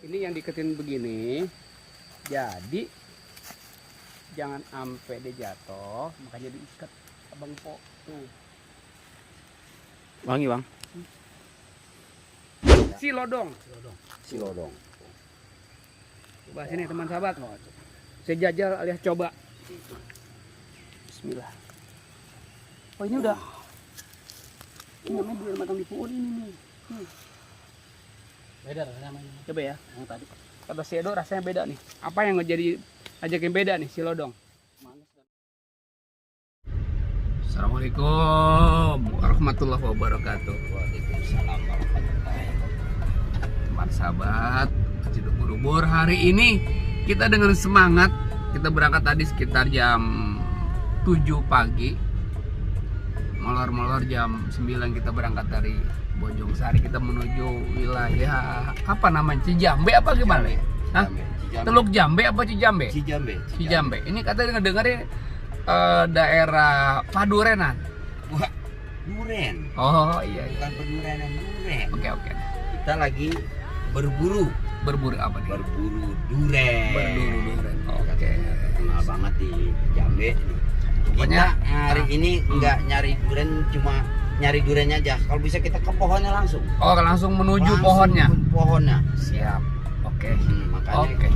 Ini yang diketin begini, jadi jangan sampai dia jatuh, makanya diikat abang Po tuh. Wangi bang. Silodong. Silodong. Coba sini teman sahabat. Saya jajal alias coba. Bismillah. Oh ini udah. Ini namanya durian matang di pohon ini nih. Beda namanya. Coba ya. Yang tadi. Kata si Edo rasanya beda nih. Apa yang jadi ajakin beda nih silodong? Assalamualaikum warahmatullahi wabarakatuh. Waalaikumsalam warahmatullahi wabarakatuh. Teman sahabat, Ciduk Ubur, hari ini kita dengan semangat kita berangkat tadi sekitar jam 7 pagi. Molor-molor jam 9 kita berangkat dari Bojong Sari, kita menuju wilayah apa namanya? Cijambe apa gimana ya? Hah? Teluk Jambe apa Cijambe? Cijambe. Ini katanya dengerin daerah Padurenan. Wah, duren. Oh iya iya. Bukan pedurenan, duren. Oke. Kita lagi berburu Apa nih? duren. Berburu duren. Oke. Kenal banget di Jambe nih. Pokoknya Kita hari ini nggak nyari duren, cuma nyari durennya aja. Kalau bisa kita ke pohonnya langsung. Oh, langsung menuju Langsung pohonnya. ke pohonnya. Siap. Oke. Makanya Oke.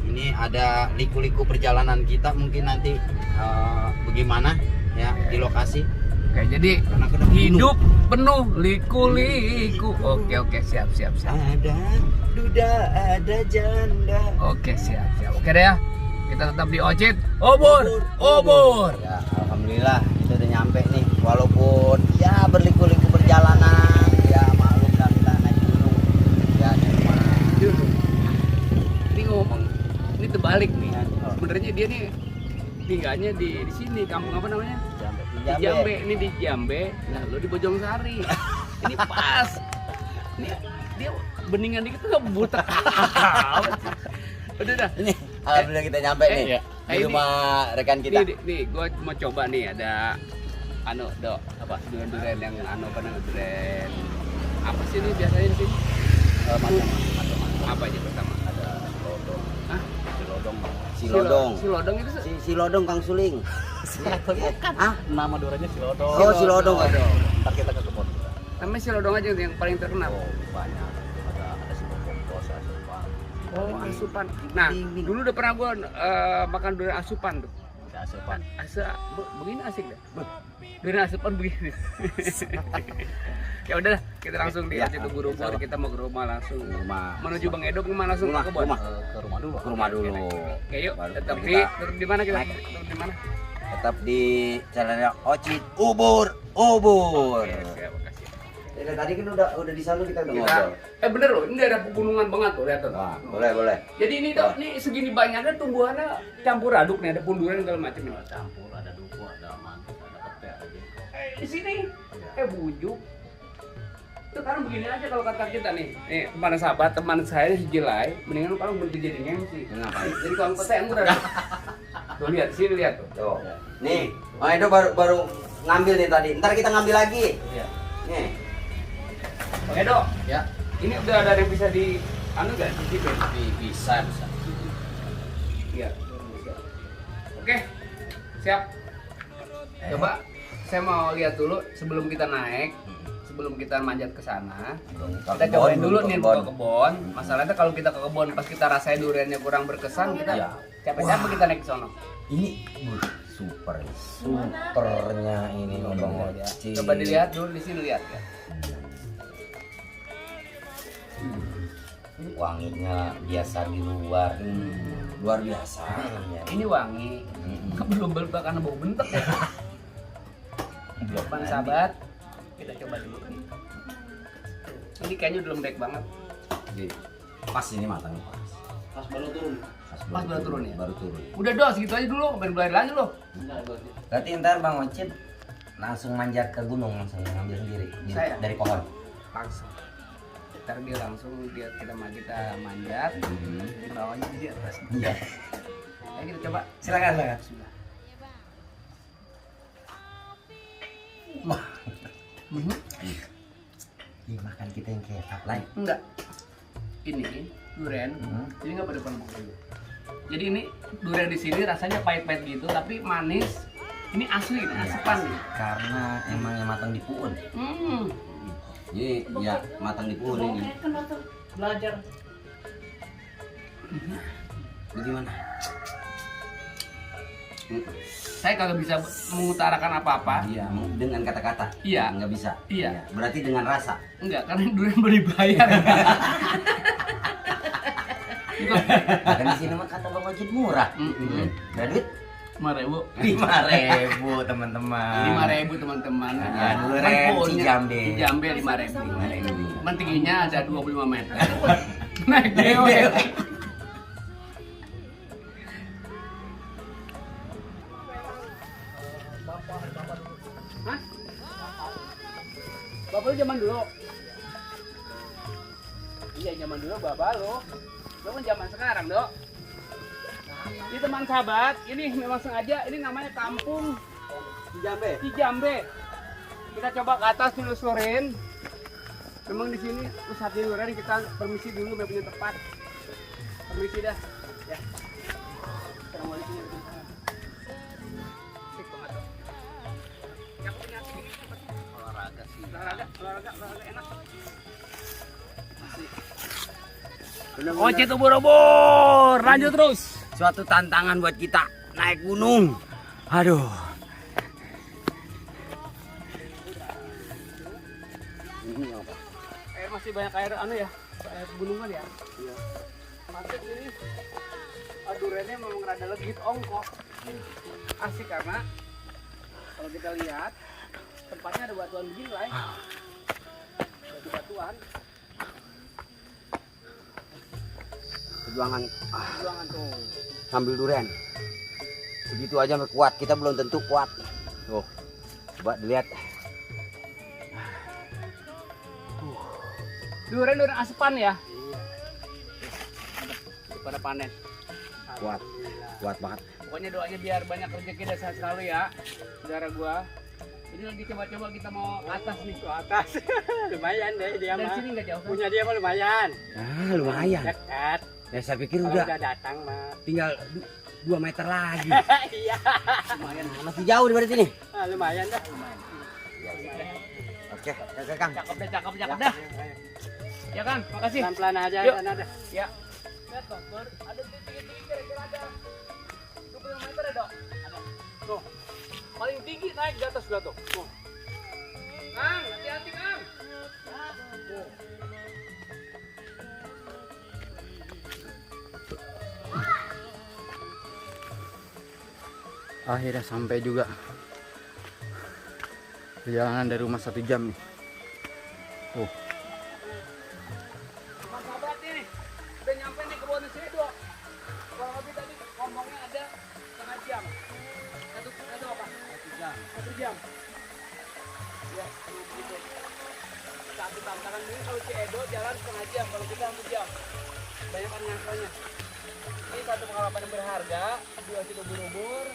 ini ada liku-liku perjalanan kita, mungkin nanti bagaimana ya di lokasi. Oke, jadi Karena kena hidup penuh liku-liku. Oke, siap. Ada duda, ada janda. Oke, siap. Oke deh ya. Kita tetap di Ocit Ubur. Ya, alhamdulillah kita udah nyampe nih. Walaupun ya berliku-liku perjalanan, ya maklum dah kita naik gunung. Ya cuma Ini ngomong, ini terbalik nih. Sebenarnya dia nih tinggalnya di sini, kampung apa namanya? Di Jambe. Ini di Jambe. Nah, lo di Bojong Sari. Ini pas. Ini dia beningan dikit tuh butek. Udah dah. Ini alhamdulillah kita nyampe nih di ini- rumah rekan kita. Nih, gue mau coba nih ada apa durian yang durian apa sih ini biasanya di sini? Macam-macam. Apa aja pertama? Ada silodong. Hah? Silodong. Silodong itu Silodong Kang Suling. Ah, Nama duranya silodong. oh silodong. Ntar kita ke kebun. namanya silodong aja yang paling terkenal. Oh banyak. Ada silodong, asupan. Oh, asupan. Nah, dulu udah pernah gue makan durian asupan tuh. Asupan. Begini asik deh. Durian asupan begini. Ya udah, kita langsung di Ya, Ocit Ubur. Kita mau ke rumah langsung. Rumah. Menuju Bang Edo gimana langsung ke kebun? Ke rumah dulu. Ke rumah dulu. Oke, yuk. Baru Tetap kita di mana kita? naik. Tetap di mana? Tetap di channelnya Ocit Ubur. Oke, siap, makasih. Ya, tadi kan udah di sana kita udah Kita, ngobrol. bener loh, ini daerah pegunungan banget tuh, lihat tuh. Wah, boleh. Jadi ini tuh, ini segini banyaknya tumbuhannya campur aduk nih, ada punduran segala macam nih. Campur, ada duku, ada mantis, ada pete, ada jengkol. Di sini, bujuk. Itu karena begini aja kalau kata kita nih, teman sahabat, teman saya si Jilai, mendingan lu kalau berhenti jadi MC. Kenapa? Jadi kalau PTN udah. Tuh lihat, sini lihat tuh. Tuh. Nih, Bang Edo baru ngambil nih tadi. Ntar kita ngambil lagi. Iya. Nih. Bang Edo, Ya. ini udah ada yang bisa di, nggak? Cicipin? Bisa. Iya. Oke, siap. Coba, saya mau lihat dulu sebelum kita naik, sebelum kita manjat ke sana. Kita cobain dulu nih ke kebun. Masalahnya kalau kita ke kebun pas kita rasain duriannya kurang berkesan, kita Ya. capek-capek kita naik ke sono. Ini supernya ini Bang Ocit. Coba dilihat dulu di sini lihat ya. Wanginya biasa di luar. Luar biasa. Ini wangi. Belum karena bau bentek ya. Belum Bang sahabat, kita coba dulu. Ini kayaknya udah lembek banget. Pas ini matangnya pas. Pas baru turun. Pas baru turun ya? Baru turun. Udah dos gitu aja dulu, main belajar lagi lo. Berarti ntar Bang Ocit langsung manjat ke gunung, langsung ngambil sendiri Saya? dari pohon. Langsung. Ntar dia langsung kita manjat, bawahnya di atas. Iya. Ayo kita coba. Silakan. Bismillah. Wah. Ih, makan kita yang kayak lain. Enggak. Ini durian, jadi nggak pada pernah makan. Jadi ini durian di sini rasanya pahit-pahit gitu, tapi manis. Ini asli, ini asepan nih. Karena emang yang matang di puun. Jadi ya matang di puun ini. Belajar. Bagaimana? Saya kagak bisa mengutarakan apa-apa. Iya, dengan kata-kata. Iya. Nggak bisa. Iya. Berarti dengan rasa. Enggak, karena durian boleh dibayar. Kan di sini mah kata Bang Wajid murah. Ada duit 5.000. 5.000 teman-teman. 5.000 teman-teman. Ya, durian Cijambe. Cijambe 5.000. Cuman tingginya ada 25 meter. Naik dewe. Hah? Bapak lu zaman dulu. Iya zaman dulu bapak lu. Lu kan zaman sekarang, Dok. Ini teman sahabat, ini memang sengaja, ini namanya kampung Cijambe. Kita coba ke atas telusurin. Memang di sini pusat durian, kita permisi dulu biar punya tempat. Permisi dah. Ya. Assalamualaikum. Asik banget. Yang punya sini olahraga sih. Olahraga enak. Asik. Ojek ubur-ubur, lanjut terus. Suatu tantangan buat kita naik gunung. Aduh. Ini apa? Air masih banyak air ya, air gunungan ya. Iya. Masuk ini. Duriannya memang rada legit ongkok. Asik karena kalau kita lihat tempatnya ada batuan begini lah. Batu-batuan. Perjuangan Perjuangan tuh. sambil durian. Segitu aja kuat, kita belum tentu kuat. Tuh. Coba dilihat. Durian asepan ya. Pada panen. Kuat banget. Pokoknya doanya biar banyak rezeki dan sehat selalu ya. Saudara gua. Ini lagi coba-coba kita mau ke atas nih. Ke atas. Lumayan deh dia Dari mah. sini nggak jauh kan? Punya dia mah lumayan. Lumayan. Dekat. Ya saya pikir Kalau udah udah datang mah. tinggal 2 meter lagi. Iya. Lumayan. Masih jauh dari sini. Lumayan dah. Oke, Kang. Cakep dah. Ya kan, makasih. Pelan-pelan aja Yuk. sana dah. Ya. Lihat Dok, ada tinggi-tinggi kira-kira ada 25 meter ya Dok? Ada. Tuh. Paling tinggi naik di atas sudah tuh. Tuh. Kang, hati-hati Kang. Tuh. Akhirnya sampai juga. Perjalanan dari rumah 1 jam nih. Mas sahabat nih, udah nyampe nih ke Wonosobo. Kurang lebih tadi ngomongnya ada setengah jam. Satu apa? 1 jam. Ya, gitu. Satu tantangan ini kalau Ciedo jalan setengah jam, kalau kita 1 jam. Banyak kan ngangkanya. Ini satu pengalaman yang berharga, dua situ ubur-ubur.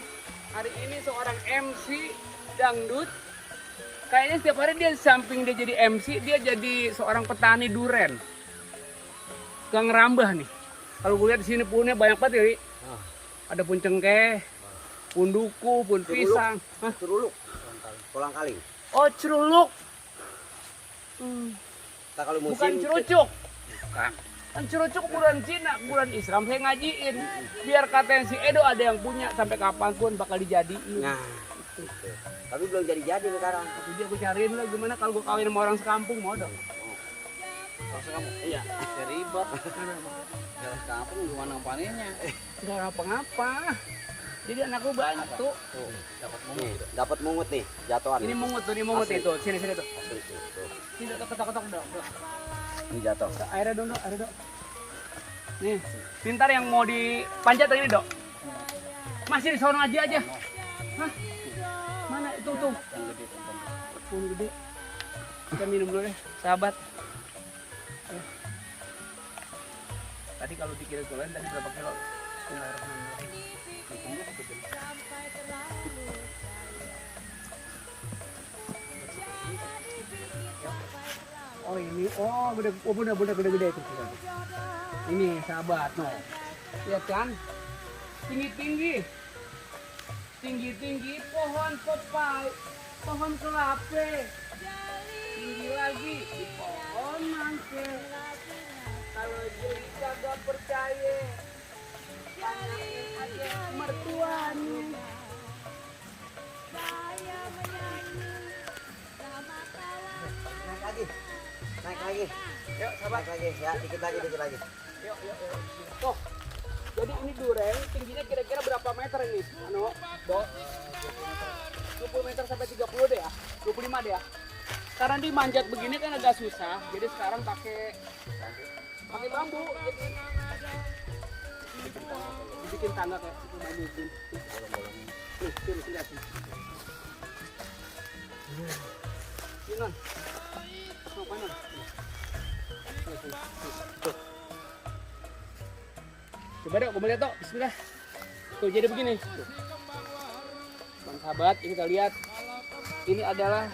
Hari ini seorang MC dangdut. Kayaknya setiap hari dia samping dia jadi MC, dia jadi seorang petani duren. Gang Rambah nih. Kalau gue lihat di sini punnya banyak banget ya, Ri. Ada pun cengkeh, pun duku, pun pisang. Hah? Ceruluk. Kolang kaling. Oh, ceruluk. Kita kalau musim Bukan cerucuk. Bukan. Kan cerucuk bulan Cina, bulan Islam saya ngajiin. Biar katanya si Edo ada yang punya sampai kapanpun bakal dijadiin. Nah, gitu. Tapi belum jadi sekarang. Itu dia gue cariin lah gimana kalau gue kawin sama orang sekampung mau dong. Langsung kamu. Iya. Ribet. Jalan kampung gimana panennya? Enggak ngapa-ngapa. Jadi anakku banyak tuh. Dapat Nih, dapat mungut nih, jatuhan. Ini mungut tuh, ini mungut Asli. itu. Sini tuh. Asli, tuh. Sini ketok-ketok dong. Ini jatuh. Airnya dong, airnya dong. Nih, pintar yang mau dipanjat ini, Dok. Masih di sono aja. Hah? Mana itu tuh? Pun gede. Kita minum dulu deh, sahabat. Tadi kalau dikira tulen tadi berapa kilo? Oh ini, oh bener gede itu. Ini sahabat, no. Lihat kan? Tinggi-tinggi. Tinggi-tinggi pohon pepai, pohon kelapa. Tinggi lagi di pohon mangke. Kalau jadi kagak percaya, tanyain aja mertuanya. Naik lagi. Naik lagi. Yuk, sahabat. Naik lagi. Ya, dikit lagi, dikit lagi. Yuk. Tuh. Jadi ini duren tingginya kira-kira berapa meter ini? Anu, Do? 20 meter sampai 30 deh ya. 25 deh ya. Karena dimanjat begini kan agak susah. Jadi sekarang pakai bambu. Jadi bikin tangga kayak itu bambu. Nih, sini lihat nih. Ini non. Apa non? Tuh. Coba dong, lihat dong. Bismillah. Tuh jadi begini. Tuh. Bang sahabat, ini kita lihat. Ini adalah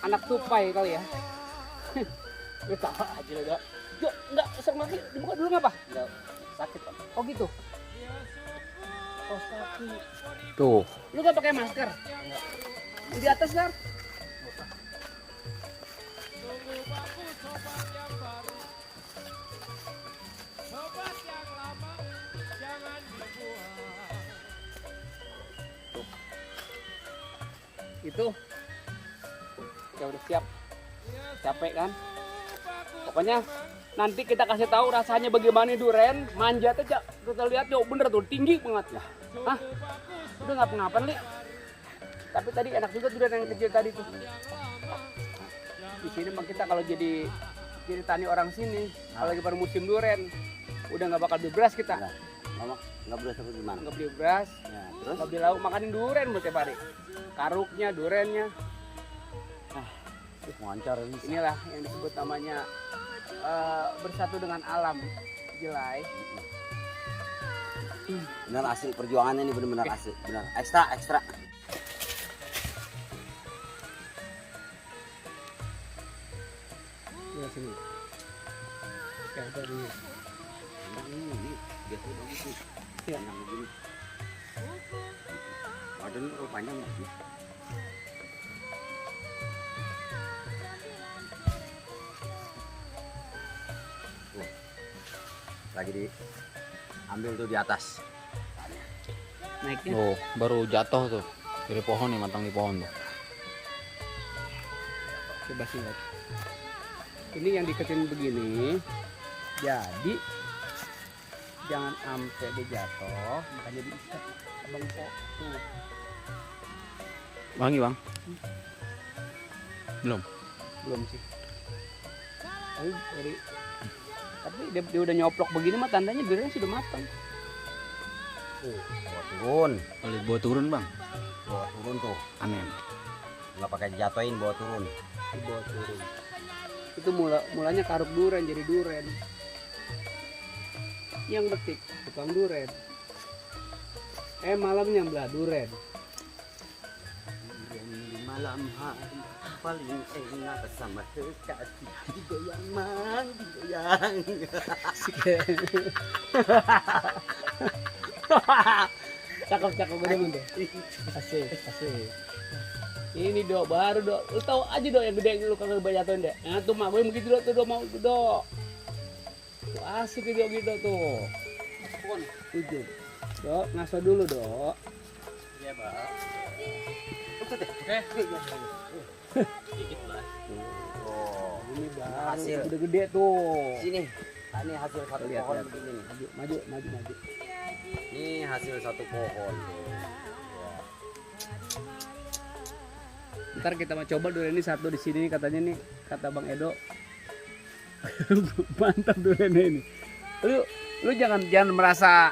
anak tupai kali ya. Kita aja lah, Dok. Yuk, enggak, serem lagi. Dibuka dulu ngapa? Enggak, sakit, Pak. Oh gitu. Oh, sakit. Tuh. Lu gak pakai masker? Enggak. Di atas, Dar. Itu ya udah siap, capek kan? Pokoknya nanti kita kasih tahu rasanya bagaimana duren manjat aja. Kita lihat yuk, bener tuh tinggi banget lah. Hah? Udah ngapa-ngapain li? Tapi tadi enak juga duren yang kecil tadi tuh. Di sini mah kita kalau jadi tani orang sini, kalau lagi pada musim duren, udah nggak bakal beli beras kita. Mama nggak beras apa gimana? Nggak beli beras, Ya, terus nggak beli lauk, makanin duren buat tiap hari. Karuknya, durennya. moncar ini. Inilah yang disebut namanya bersatu dengan alam, Jelai. Benar asli perjuangannya ini benar-benar asli, benar ekstra. Ya sini. Kayak tadi. Ini biasa bagus nih. Ya. Panjang begini. Badannya kalau panjang begini. Tuh. Lagi diambil tuh di atas. Naiknya. Oh, baru jatuh tuh dari pohon nih, matang di pohon tuh. Coba sih lihat. Ini yang diketin begini, jadi jangan sampai dia jatuh, makanya diikat abang kok. Tuh. Wangi bang? Belum sih. Tapi dia udah nyoplok begini mah tandanya duriannya sudah matang. Bawa turun. Kalau bawa turun bang? Bawa turun tuh. Aneh. Nggak pakai jatuhin, bawa turun. Dibawa turun. Itu mulanya karuk duren jadi duren. Yang betik tukang duren. Malamnya belah duren. Di malam hari paling enak sama kekasih. Digoyang mang, digoyang. Cakep bener tuh. Asik. Ini do baru do. Lu tahu aja do yang gede lu kagak jatuhin deh. Nah tuh mak gue begitu do tuh do mau do. Tuh asik do gitu tuh. Pun tujuh. Do ngaso dulu do. Iya bang. Oke. Dikit lah. Oh, Ini baru hasil. gede-gede tuh. sini. Nah, ini hasil satu Lihat, pohon lihat. begini nih. Maju. Ini hasil satu pohon tuh. Ntar kita mau coba durian ini satu di sini katanya nih, kata Bang Edo. Mantap duriannya ini. Lu jangan merasa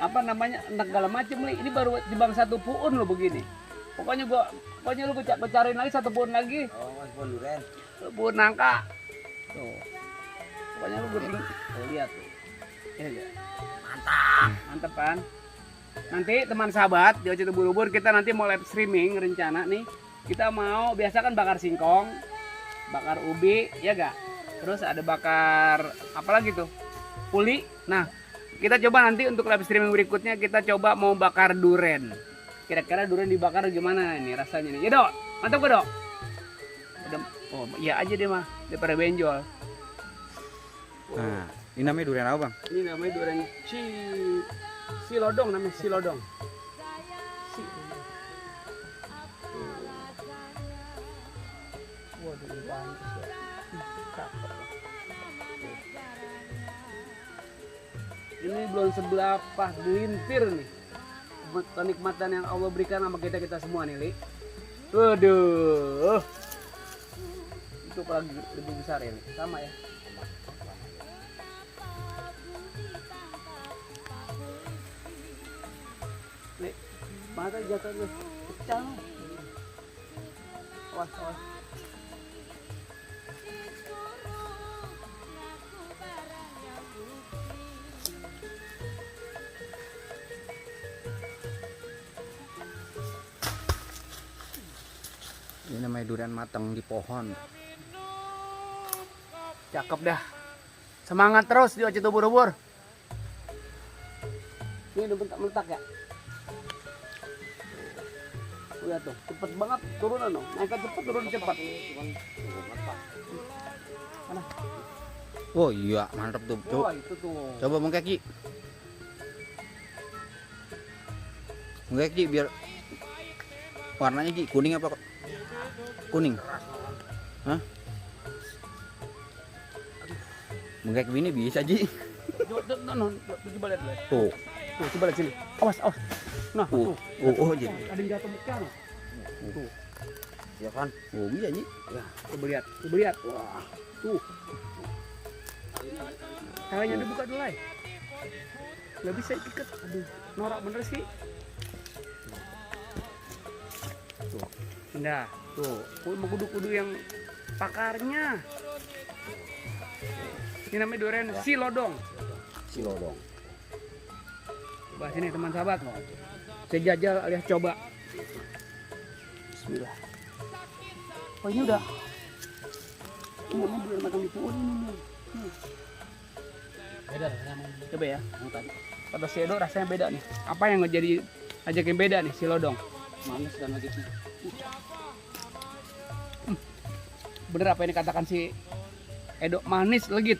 apa namanya segala macem li. Ini baru jebang satu puun lo begini. Pokoknya lu cariin lagi satu puun lagi. Oh, mas pohon durian. Puun nangka. Tuh. Pokoknya lu gering. Tuh lihat tuh. Ya, ya. Mantap kan? Nanti teman sahabat di Ocet Ubur-Ubur kita nanti mau live streaming rencana nih. Kita mau biasa kan bakar singkong, bakar ubi, ya gak? Terus ada bakar apa lagi tuh? Puli. Nah, kita coba nanti untuk live streaming berikutnya kita coba mau bakar duren. Kira-kira duren dibakar gimana nih rasanya nih? Ya Dok, mantap gak Dok? Udah, oh iya aja deh mah, daripada benjol. Nah, ini namanya durian apa, Bang? Ini namanya duren silodong namanya silodong. Waduh, ini pantas ya. Cakep. Ini belum seberapa gelintir nih kenikmatan yang Allah berikan sama kita semua nih, Li. Waduh, itu apalagi lebih besar ya, Li. Sama ya. Li, mata jatuh lu, pecah lu. Awas, awas. Ini namanya durian matang di pohon. Cakep dah. Semangat terus di Oce Ubur-ubur. Ini udah mentak ya. Lihat tuh, cepet banget turunan dong. Naiknya cepet, turun cepat. Mana? Oh iya, mantap tuh. Wah, itu tuh. Coba mengkek Ki. Mengkek Ki biar warnanya Ki kuning apa kuning? Hah? Mengkek ini bisa Ji. Coba lihat. Tuh. Tuh, coba lihat sini. Awas, awas. Nah, tuh. Oh jadi. Ada yang jatuh pecah loh. Tuh. Ya kan? Oh bisa Ji. Ya, coba lihat. Wah, tuh. Caranya dibuka dulu, Lai. Nggak bisa ikat. Aduh, norak bener sih. Tuh. Indah. Tuh, mau kudu-kudu yang pakarnya. Ini namanya durian silodong. Silodong. Coba sini teman sahabat. Saya jajal alias coba. Bismillah. Oh ini udah. Ini namanya durian matang di pohon ini. Beda rasanya. Coba ya. Yang tadi Kata si Edo rasanya beda nih. Apa yang ngejadi ajak yang beda nih silodong? manis dan legitnya. Bener apa yang dikatakan si Edo, manis legit.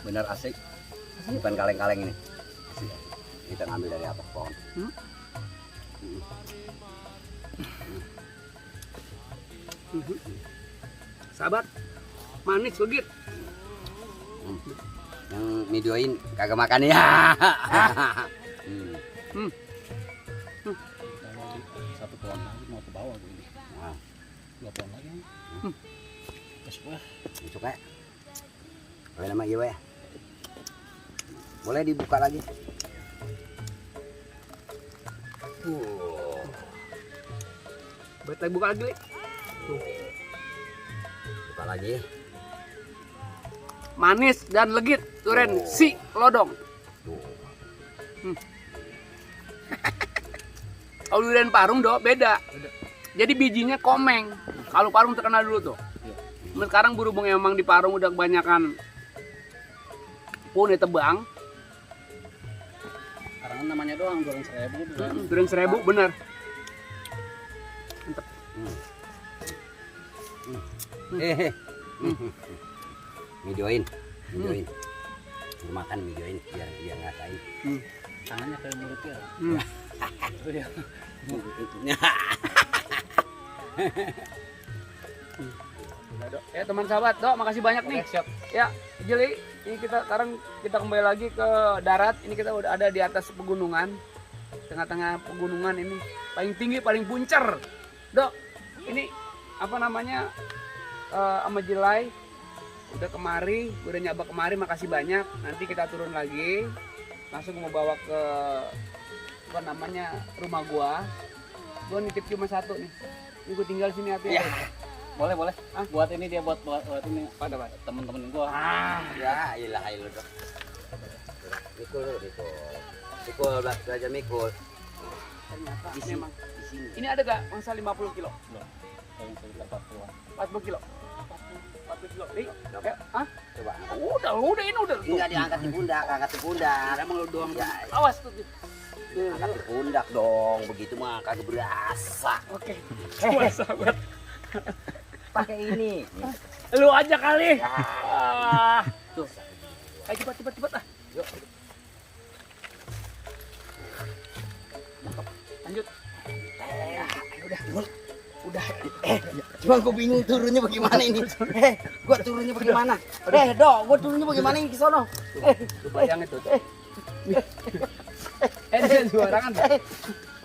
Bener asik. Bukan kaleng-kaleng ini. Kita ngambil dari atas pohon. Sahabat, manis legit. Yang videoin kagak makan ya. Satu pohon lagi mau ke bawah gue ini. Nah, 2 pohon lagi. Besok lah. besok ya. Boleh nama iya ya. Boleh dibuka lagi. Buka lagi, Li. Buka lagi. Manis dan legit durian silodong. Kalau durian parung do beda. Jadi bijinya komeng. Kalau parung terkenal dulu tuh. Sekarang berhubung emang di parung udah kebanyakan pohon tebang. Karena namanya doang durian 1000. Durian 1000 bener. Mantep. Videoin. Makan videoin biar ngatain. Tangannya kayak mulutnya. Itu dia. Ya teman sahabat, Dok, makasih banyak nih. Siap. Ya, Jeli, ini kita sekarang kita kembali lagi ke darat. Ini kita udah ada di atas pegunungan. Tengah-tengah pegunungan ini paling tinggi, paling puncer. Dok, ini apa namanya? Sama Jelai udah kemari, udah nyaba kemari, makasih banyak. Nanti kita turun lagi. Langsung mau bawa ke apa namanya? Rumah gua. Gua nitip cuma satu nih. Ini gua tinggal sini hati. Ya. Boleh. Buat ini dia buat ini Pada Pak. temen-temen gua. Ya, ilah dok. Mikul belajar mikul. Ternyata Di sini. memang. Di sini. Ini ada gak mangsa 50 kilo? Belum. Yang sekitar 40-an. 40 kilo. 40 kilo. Nih, Dapat. hah? Udah ini udah. Enggak diangkat di pundak, angkat di pundak. Emang lu doang. Ya, Awas tuh. angkat di pundak dong. Begitu mah kagak berasa. Oke. Awas sahabat. Pakai ini. Lu aja kali. Ya. Ah. Tuh. Ayo cepat ah. Yuk. Lanjut. Udah. Cuma gue bingung turunnya bagaimana ini. Gua turunnya bagaimana? Gua turunnya bagaimana ini ke sono? Lu bayang itu. Dia juarangan.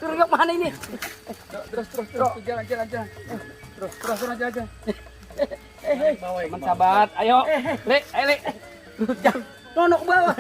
Turun ke mana ini? Terus jalan. Terus aja. Teman sahabat, ayo. Le. Nono ke bawah.